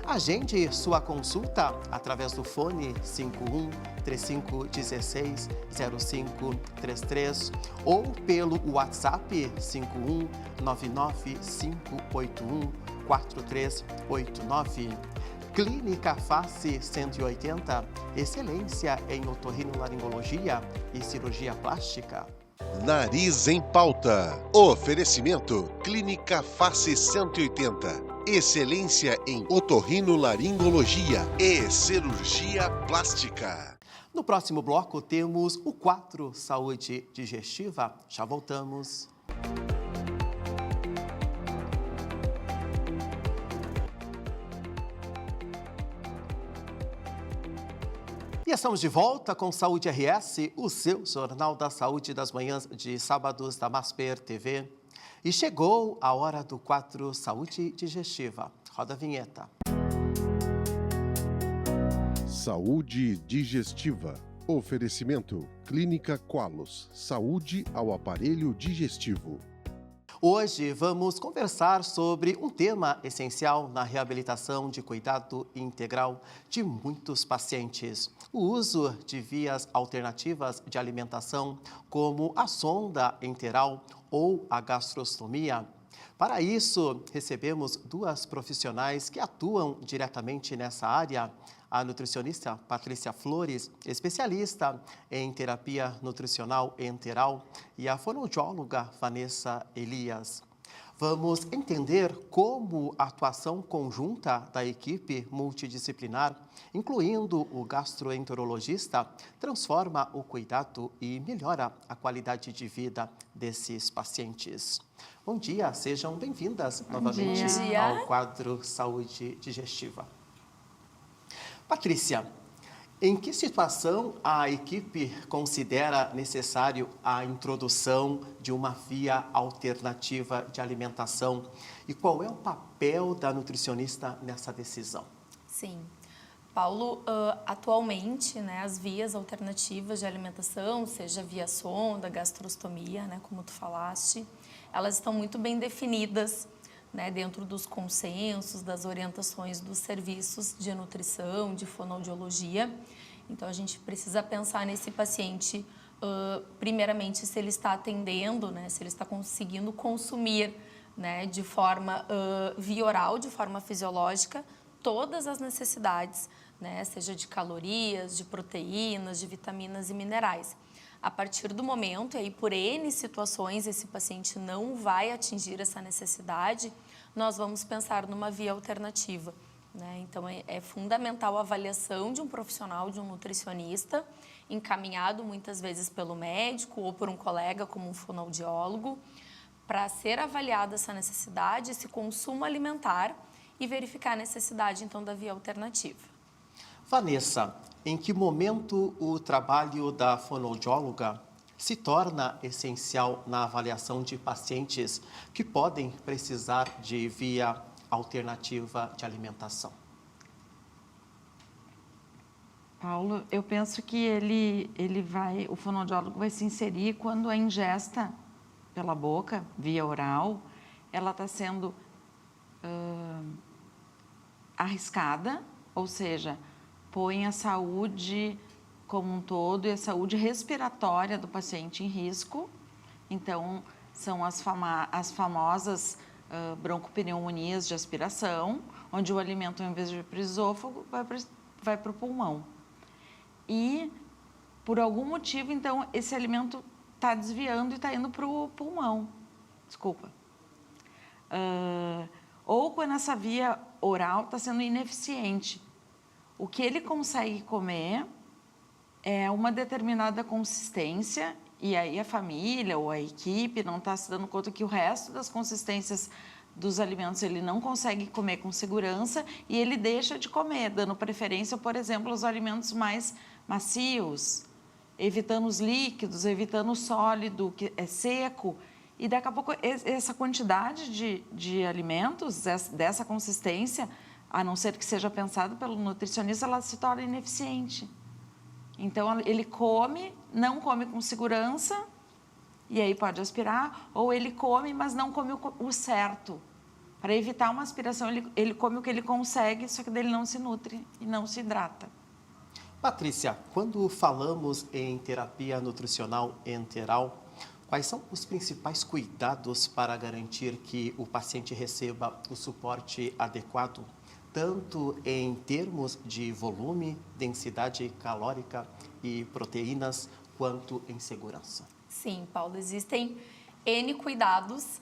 Agende sua consulta através do fone 51 3516 0533 ou pelo WhatsApp 51 99 581 4389. Clínica Face 180, excelência em otorrinolaringologia e cirurgia plástica. Nariz em Pauta. Oferecimento Clínica Face 180. Excelência em otorrinolaringologia e cirurgia plástica. No próximo bloco temos o quadro Saúde Digestiva. Já voltamos. E estamos de volta com Saúde RS, o seu Jornal da Saúde das manhãs de sábados da Masper TV. E chegou a hora do quadro Saúde Digestiva. Roda a vinheta. Saúde digestiva. Oferecimento Clínica Qualos. Saúde ao aparelho digestivo. Hoje vamos conversar sobre um tema essencial na reabilitação de cuidado integral de muitos pacientes. O uso de vias alternativas de alimentação, como a sonda enteral ou a gastrostomia. Para isso, recebemos duas profissionais que atuam diretamente nessa área. A nutricionista Patrícia Flores, especialista em terapia nutricional enteral, e a fonoaudióloga Vanessa Elias. Vamos entender como a atuação conjunta da equipe multidisciplinar, incluindo o gastroenterologista, transforma o cuidado e melhora a qualidade de vida desses pacientes. Bom dia, sejam bem-vindas novamente ao quadro Saúde Digestiva. Patrícia, em que situação a equipe considera necessário a introdução de uma via alternativa de alimentação e qual é o papel da nutricionista nessa decisão? Sim. Paulo, atualmente, as vias alternativas de alimentação, seja via sonda, gastrostomia, como tu falaste, elas estão muito bem definidas, dentro dos consensos, das orientações dos serviços de nutrição, de fonoaudiologia. Então, a gente precisa pensar nesse paciente, primeiramente, se ele está atendendo, se ele está conseguindo consumir, de forma via oral, de forma fisiológica, todas as necessidades, seja de calorias, de proteínas, de vitaminas e minerais. A partir do momento, e aí por N situações, esse paciente não vai atingir essa necessidade, nós vamos pensar numa via alternativa. Então, é fundamental a avaliação de um profissional, de um nutricionista, encaminhado muitas vezes pelo médico ou por um colega como um fonoaudiólogo, para ser avaliada essa necessidade, esse consumo alimentar e verificar a necessidade, então, da via alternativa. Vanessa, em que momento o trabalho da fonoaudióloga se torna essencial na avaliação de pacientes que podem precisar de via alternativa de alimentação? Paulo, eu penso que o fonoaudiólogo vai se inserir quando a ingesta pela boca, via oral, ela está sendo arriscada, ou seja, põe a saúde como um todo e a saúde respiratória do paciente em risco. Então, são as famosas broncopneumonias de aspiração, onde o alimento, em vez de ir para o esôfago, vai para o pulmão. E, por algum motivo, então, esse alimento está desviando e está indo para o pulmão. Desculpa. Ou quando essa via oral está sendo ineficiente. O que ele consegue comer é uma determinada consistência e aí a família ou a equipe não está se dando conta que o resto das consistências dos alimentos ele não consegue comer com segurança e ele deixa de comer, dando preferência, por exemplo, aos alimentos mais macios, evitando os líquidos, evitando o sólido, que é seco. E daqui a pouco essa quantidade de alimentos, dessa consistência, a não ser que seja pensado pelo nutricionista, ela se torna ineficiente. Então, ele não come com segurança, e aí pode aspirar, ou ele come, mas não come o certo. Para evitar uma aspiração, ele come o que ele consegue, só que dele não se nutre e não se hidrata. Patrícia, quando falamos em terapia nutricional enteral, quais são os principais cuidados para garantir que o paciente receba o suporte adequado, tanto em termos de volume, densidade calórica e proteínas, quanto em segurança? Sim, Paulo, existem N cuidados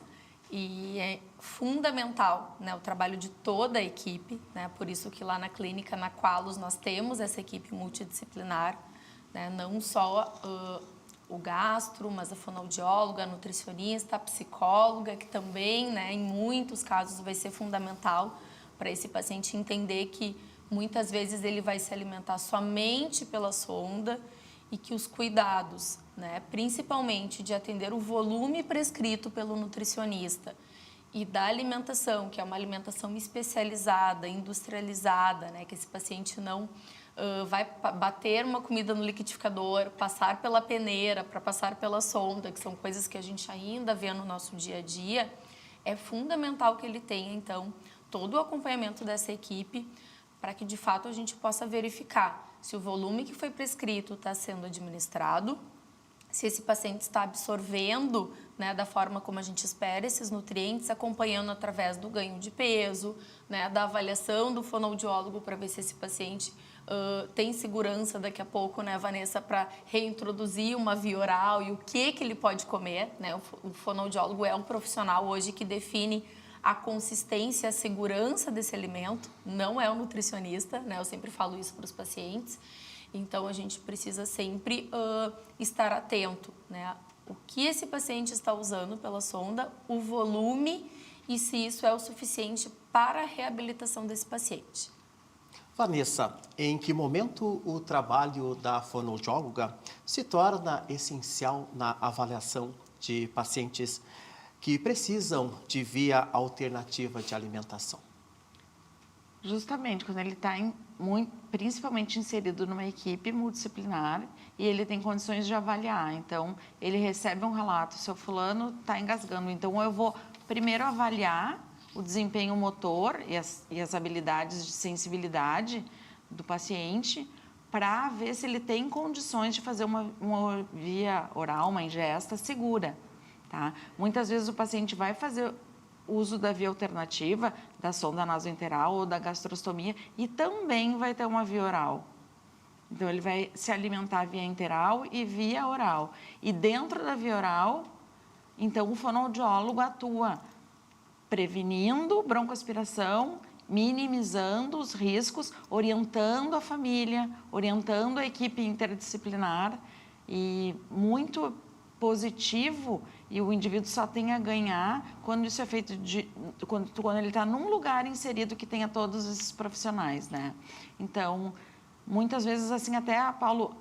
e é fundamental o trabalho de toda a equipe, por isso que lá na clínica, na Qualos, nós temos essa equipe multidisciplinar, não só o gastro, mas a fonoaudióloga, a nutricionista, a psicóloga, que também, em muitos casos, vai ser fundamental para esse paciente entender que muitas vezes ele vai se alimentar somente pela sonda e que os cuidados, principalmente de atender o volume prescrito pelo nutricionista e da alimentação, que é uma alimentação especializada, industrializada, que esse paciente não vai bater uma comida no liquidificador, passar pela peneira, para passar pela sonda, que são coisas que a gente ainda vê no nosso dia a dia, é fundamental que ele tenha, então, todo o acompanhamento dessa equipe para que, de fato, a gente possa verificar se o volume que foi prescrito está sendo administrado, se esse paciente está absorvendo, né, da forma como a gente espera esses nutrientes, acompanhando através do ganho de peso, né, da avaliação do fonoaudiólogo para ver se esse paciente tem segurança daqui a pouco, né, Vanessa, para reintroduzir uma via oral e o que ele pode comer, né? O fonoaudiólogo é um profissional hoje que define a consistência, a segurança desse alimento, não é o nutricionista, né? Eu sempre falo isso para os pacientes. Então, a gente precisa sempre estar atento, né? O que esse paciente está usando pela sonda, o volume e se isso é o suficiente para a reabilitação desse paciente. Vanessa, em que momento o trabalho da fonoaudióloga se torna essencial na avaliação de pacientes que precisam de via alternativa de alimentação? Justamente quando ele está principalmente inserido numa equipe multidisciplinar e ele tem condições de avaliar. Então, ele recebe um relato, seu fulano está engasgando, então eu vou primeiro avaliar o desempenho motor e as habilidades de sensibilidade do paciente para ver se ele tem condições de fazer uma via oral, uma ingesta segura. Tá? Muitas vezes o paciente vai fazer uso da via alternativa, da sonda nasoenteral ou da gastrostomia e também vai ter uma via oral. Então, ele vai se alimentar via enteral e via oral. E dentro da via oral, então, o fonoaudiólogo atua prevenindo broncoaspiração, minimizando os riscos, orientando a família, orientando a equipe interdisciplinar e muito positivo e o indivíduo só tem a ganhar quando isso é feito quando ele está num lugar inserido que tenha todos esses profissionais, né? Então, muitas vezes assim até, Paulo,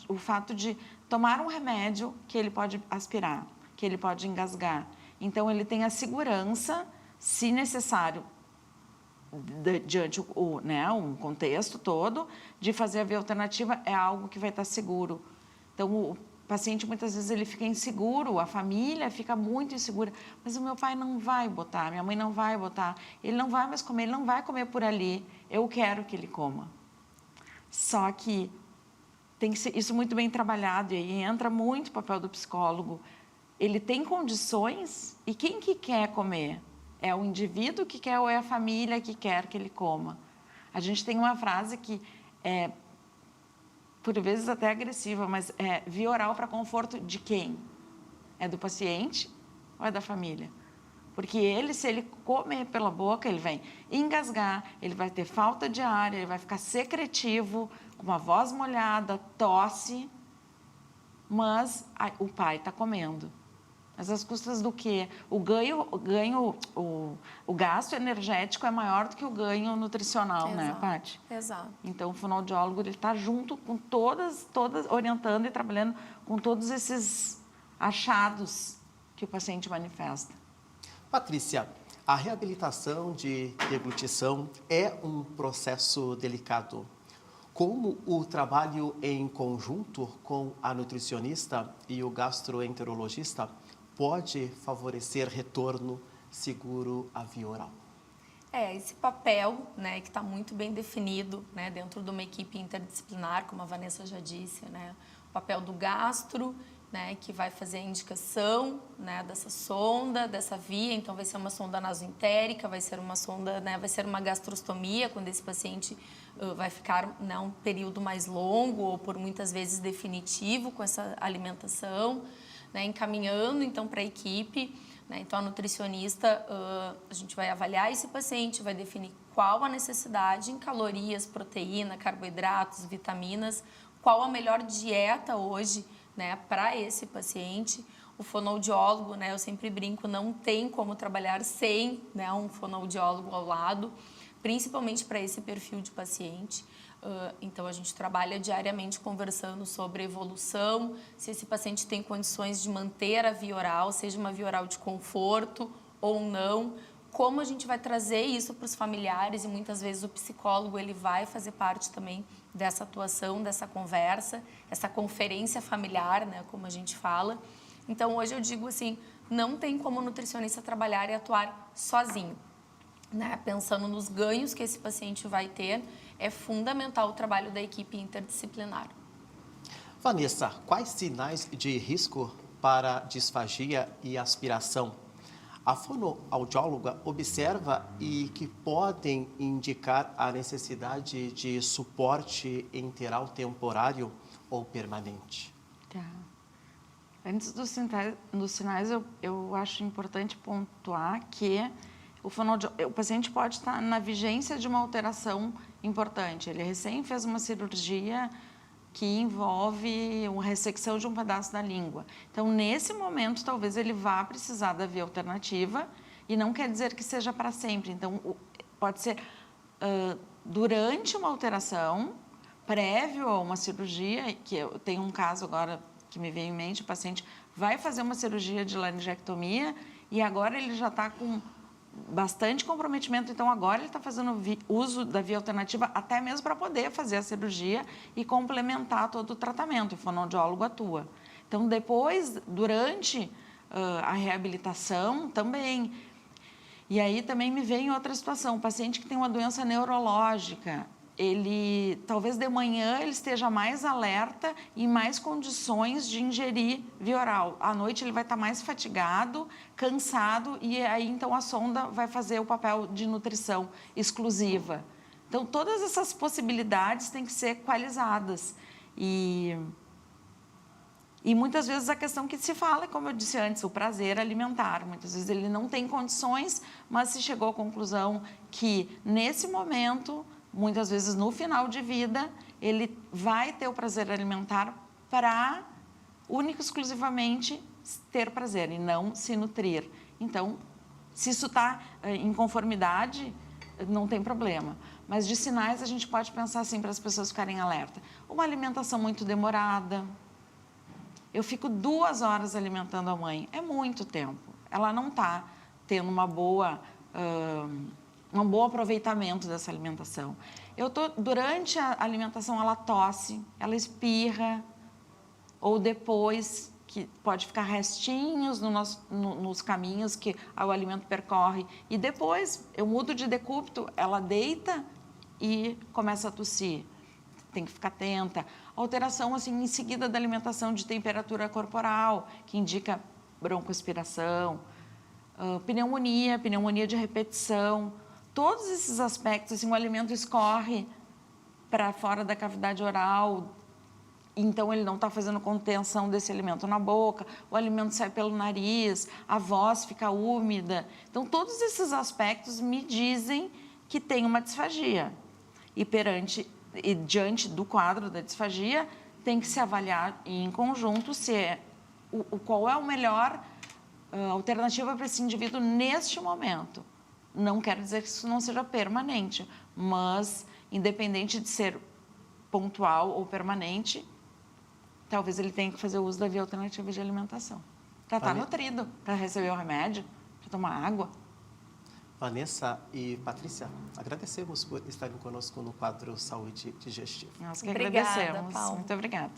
o fato de tomar um remédio que ele pode aspirar, que ele pode engasgar. Então, ele tem a segurança, se necessário, diante um contexto todo, de fazer a via alternativa é algo que vai estar seguro. Então, o paciente, muitas vezes, ele fica inseguro, a família fica muito insegura. Mas o meu pai não vai botar, minha mãe não vai botar, ele não vai mais comer, ele não vai comer por ali, eu quero que ele coma. Só que tem que ser isso muito bem trabalhado, e aí entra muito o papel do psicólogo. Ele tem condições e quem que quer comer? É o indivíduo que quer ou é a família que quer que ele coma? A gente tem uma frase que é, por vezes até agressiva, mas é via oral para conforto de quem? É do paciente ou é da família? Porque se ele comer pela boca, ele vai engasgar, ele vai ter falta de ar, ele vai ficar secretivo, com uma voz molhada, tosse, mas o pai está comendo. Mas às custas do quê? O gasto energético é maior do que o ganho nutricional, Exato, né, Paty? Exato. Então, o fonoaudiólogo está junto com todas, orientando e trabalhando com todos esses achados que o paciente manifesta. Patrícia, a reabilitação de deglutição é um processo delicado. Como o trabalho em conjunto com a nutricionista e o gastroenterologista pode favorecer retorno seguro à via oral? Esse papel, né, que está muito bem definido, né, dentro de uma equipe interdisciplinar, como a Vanessa já disse, né, o papel do gastro, né, que vai fazer a indicação, né, dessa sonda, dessa via. Então, vai ser uma sonda nasoentérica, vai ser uma sonda, né, vai ser uma gastrostomia, quando esse paciente vai ficar, né, um período mais longo ou por muitas vezes definitivo com essa alimentação, né, encaminhando então para a equipe, né, então a nutricionista, a gente vai avaliar esse paciente, vai definir qual a necessidade em calorias, proteína, carboidratos, vitaminas, qual a melhor dieta hoje, né, para esse paciente. O fonoaudiólogo, né, eu sempre brinco, não tem como trabalhar sem, né, um fonoaudiólogo ao lado, principalmente para esse perfil de paciente. Então, a gente trabalha diariamente conversando sobre evolução, se esse paciente tem condições de manter a via oral, seja uma via oral de conforto ou não, como a gente vai trazer isso para os familiares, e muitas vezes o psicólogo ele vai fazer parte também dessa atuação, dessa conversa, essa conferência familiar, né, como a gente fala. Então, hoje eu digo assim, não tem como o nutricionista trabalhar e atuar sozinho, né? Pensando nos ganhos que esse paciente vai ter, é fundamental o trabalho da equipe interdisciplinar. Vanessa, quais sinais de risco para disfagia e aspiração a fonoaudióloga observa e que podem indicar a necessidade de suporte enteral temporário ou permanente? Tá. Antes dos sinais, eu acho importante pontuar que o paciente pode estar na vigência de uma alteração importante. Ele recém fez uma cirurgia que envolve uma ressecção de um pedaço da língua. Então, nesse momento, talvez ele vá precisar da via alternativa e não quer dizer que seja para sempre. Então, pode ser durante uma alteração, prévio a uma cirurgia, que eu tenho um caso agora que me veio em mente, o paciente vai fazer uma cirurgia de laringectomia e agora ele já está com bastante comprometimento, então agora ele está fazendo uso da via alternativa até mesmo para poder fazer a cirurgia e complementar todo o tratamento, o fonoaudiólogo atua. Então, depois, durante a reabilitação também. E aí também me vem outra situação, o paciente que tem uma doença neurológica, ele, talvez de manhã, ele esteja mais alerta e em mais condições de ingerir via oral. À noite ele vai estar mais fatigado, cansado e aí então a sonda vai fazer o papel de nutrição exclusiva. Então todas essas possibilidades têm que ser equalizadas e muitas vezes a questão que se fala, como eu disse antes, o prazer alimentar. Muitas vezes ele não tem condições, mas se chegou à conclusão que nesse momento, muitas vezes no final de vida, ele vai ter o prazer alimentar para, único e exclusivamente, ter prazer e não se nutrir. Então, se isso está em conformidade, não tem problema. Mas de sinais a gente pode pensar assim para as pessoas ficarem alerta. Uma alimentação muito demorada. Eu fico 2 horas alimentando a mãe, é muito tempo. Ela não está tendo um bom aproveitamento dessa alimentação. Durante a alimentação, ela tosse, ela espirra, ou depois, que pode ficar restinhos nos caminhos que o alimento percorre. E depois, eu mudo de decúbito, ela deita e começa a tossir. Tem que ficar atenta. Alteração, assim, em seguida da alimentação de temperatura corporal, que indica broncoaspiração, pneumonia de repetição. Todos esses aspectos, assim, o alimento escorre para fora da cavidade oral, então ele não está fazendo contenção desse alimento na boca, o alimento sai pelo nariz, a voz fica úmida. Então, todos esses aspectos me dizem que tem uma disfagia. E diante do quadro da disfagia, tem que se avaliar em conjunto qual é a melhor alternativa para esse indivíduo neste momento. Não quero dizer que isso não seja permanente, mas, independente de ser pontual ou permanente, talvez ele tenha que fazer uso da via alternativa de alimentação. Para estar nutrido, para receber o remédio, para tomar água. Vanessa e Patrícia, agradecemos por estarem conosco no quadro Saúde Digestiva. Nós que Obrigada, agradecemos. Paulo. Muito obrigada.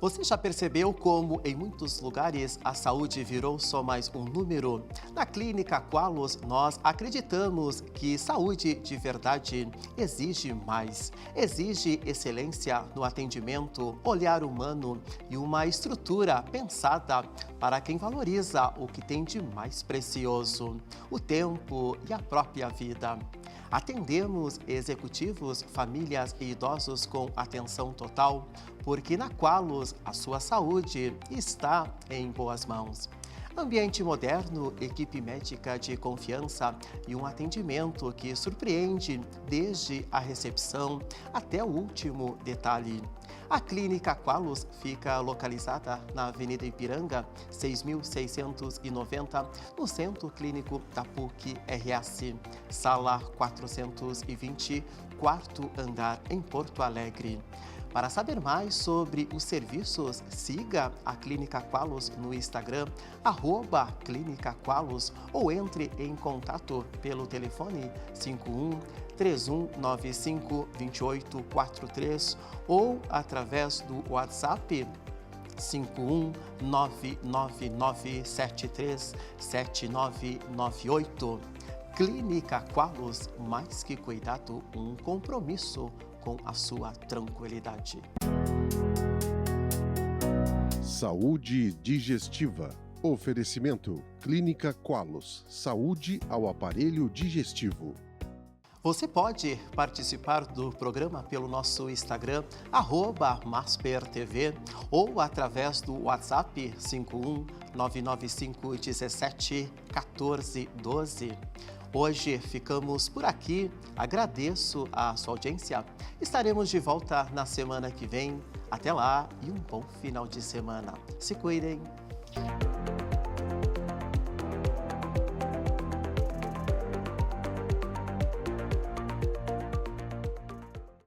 Você já percebeu como, em muitos lugares, a saúde virou só mais um número? Na Clínica Qualos, nós acreditamos que saúde de verdade exige mais. Exige excelência no atendimento, olhar humano e uma estrutura pensada para quem valoriza o que tem de mais precioso, o tempo e a própria vida. Atendemos executivos, famílias e idosos com atenção total, porque na Qualos a sua saúde está em boas mãos. Ambiente moderno, equipe médica de confiança e um atendimento que surpreende desde a recepção até o último detalhe. A Clínica Qualos fica localizada na Avenida Ipiranga, 6.690, no Centro Clínico da PUC-RS, Sala 420, 4º andar, em Porto Alegre. Para saber mais sobre os serviços, siga a Clínica Qualos no Instagram, @Clínica Qualos, ou entre em contato pelo telefone 51-3195-2843 ou através do WhatsApp 51999737998. Clínica Qualos, mais que cuidado, um compromisso com a sua tranquilidade. Saúde digestiva. Oferecimento: Clínica Qualos. Saúde ao aparelho digestivo. Você pode participar do programa pelo nosso Instagram, @maspertv, ou através do WhatsApp 51995171412. Hoje ficamos por aqui. Agradeço a sua audiência. Estaremos de volta na semana que vem. Até lá e um bom final de semana. Se cuidem.